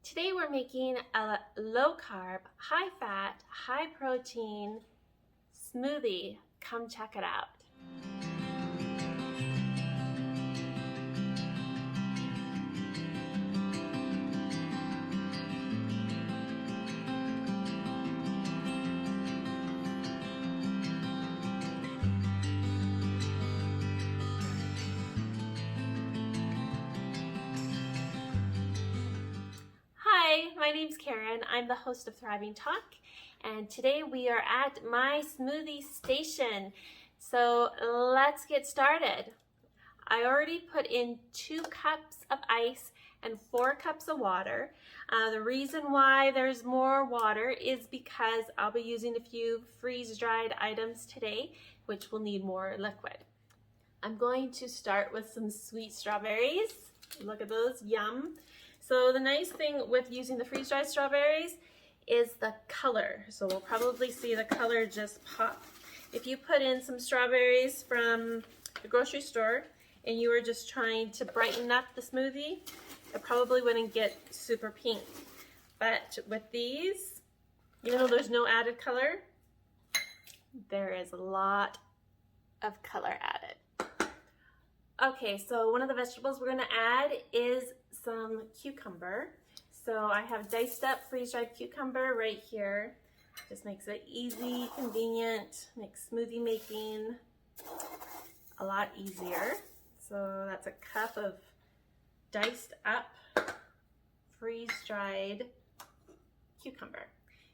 Today we're making a low carb, high fat, high protein smoothie. Come check it out. Hi, my name's Karen. I'm the host of Thriving Talk, and today we are at my smoothie station. So let's get started. I already put in 2 cups of ice and 4 cups of water. The reason why there's more water is because I'll be using a few freeze-dried items today, which will need more liquid. I'm going to start with some sweet strawberries. Look at those, yum. So the nice thing with using the freeze-dried strawberries is the color. So we'll probably see the color just pop. If you put in some strawberries from the grocery store and you were just trying to brighten up the smoothie, it probably wouldn't get super pink. But with these, even though there's no added color, there is a lot of color added. Okay, so one of the vegetables we're gonna add is some cucumber. So I have diced up freeze-dried cucumber right here. Just makes it easy, convenient, makes smoothie making a lot easier. So that's a cup of diced up freeze-dried cucumber.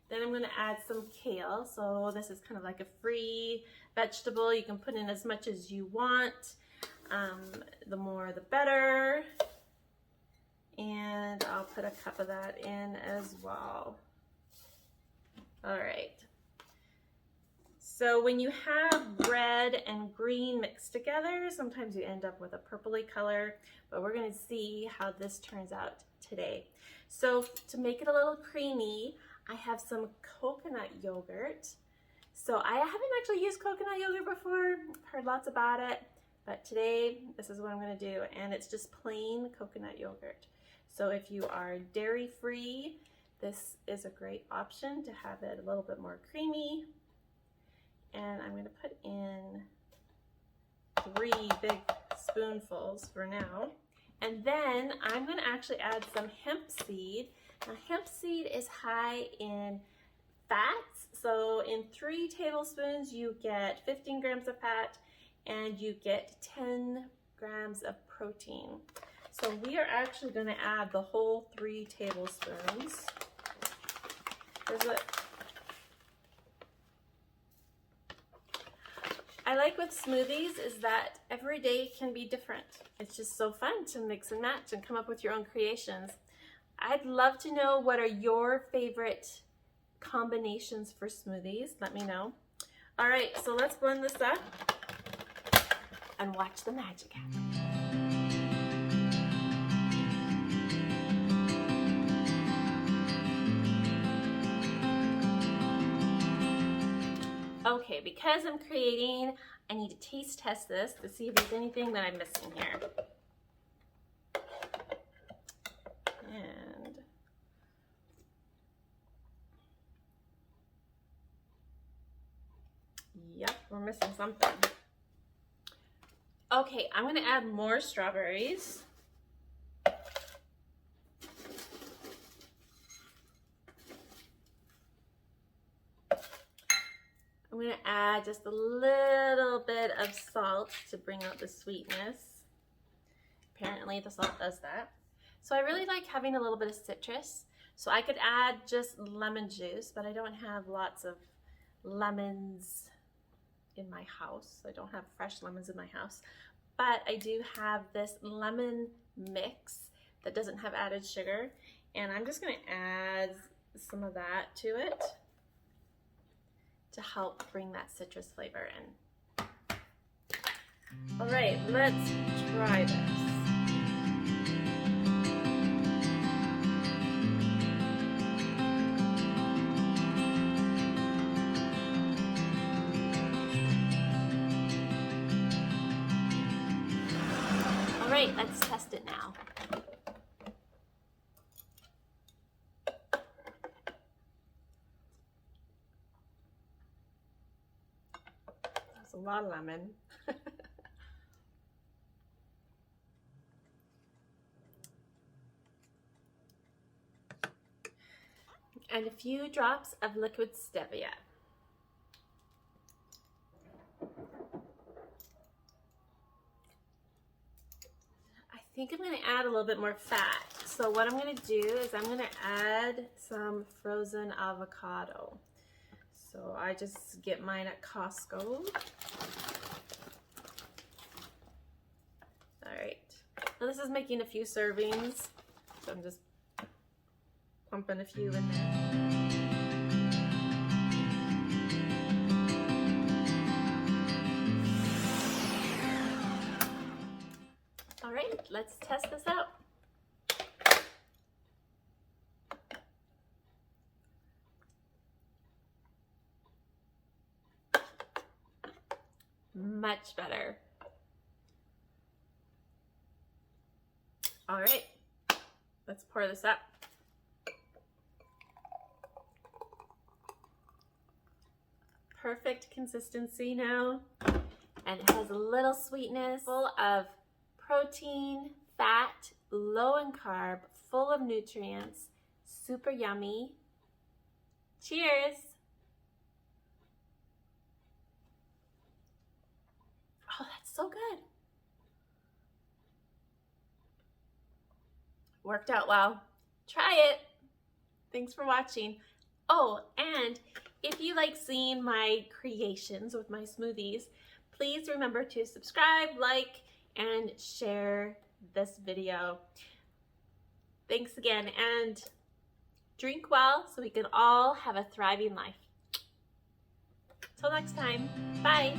Then I'm gonna add some kale. So this is kind of like a free vegetable. You can put in as much as you want. The more the better. And I'll put a cup of that in as well. All right. So when you have red and green mixed together, sometimes you end up with a purpley color, but we're gonna see how this turns out today. So to make it a little creamy, I have some coconut yogurt. So I haven't actually used coconut yogurt before, heard lots about it, but today this is what I'm gonna do, and it's just plain coconut yogurt. So if you are dairy-free, this is a great option to have it a little bit more creamy. And I'm gonna put in 3 big spoonfuls for now. And then I'm gonna actually add some hemp seed. Now hemp seed is high in fats. So in 3 tablespoons, you get 15 grams of fat and you get 10 grams of protein. So we are actually going to add the whole 3 tablespoons. Here's what I like with smoothies is that every day can be different. It's just so fun to mix and match and come up with your own creations. I'd love to know what are your favorite combinations for smoothies. Let me know. All right, so let's blend this up and watch the magic happen. Okay, because I'm creating, I need to taste test this to see if there's anything that I'm missing here. And yep, we're missing something. Okay, I'm gonna add more strawberries. I'm gonna add just a little bit of salt to bring out the sweetness. Apparently the salt does that. So I really like having a little bit of citrus. So I could add just lemon juice, but I don't have lots of lemons in my house. I don't have fresh lemons in my house. But I do have this lemon mix that doesn't have added sugar. And I'm just gonna add some of that to it to help bring that citrus flavor in. All right, let's try this. All right, let's test it now. That's a lot of lemon. And a few drops of liquid stevia. I think I'm going to add a little bit more fat. So what I'm going to do is I'm going to add some frozen avocado. So I just get mine at Costco. All right. Now this is making a few servings. So I'm just pumping a few in there. All right, let's test this out. Much better. All right, let's pour this up. Perfect consistency now, and it has a little sweetness, full of protein, fat, low in carb, full of nutrients, super yummy. Cheers! Oh, that's so good. Worked out well. Try it. Thanks for watching. Oh, and if you like seeing my creations with my smoothies, please remember to subscribe, like, and share this video. Thanks again, and drink well so we can all have a thriving life. Till next time, bye.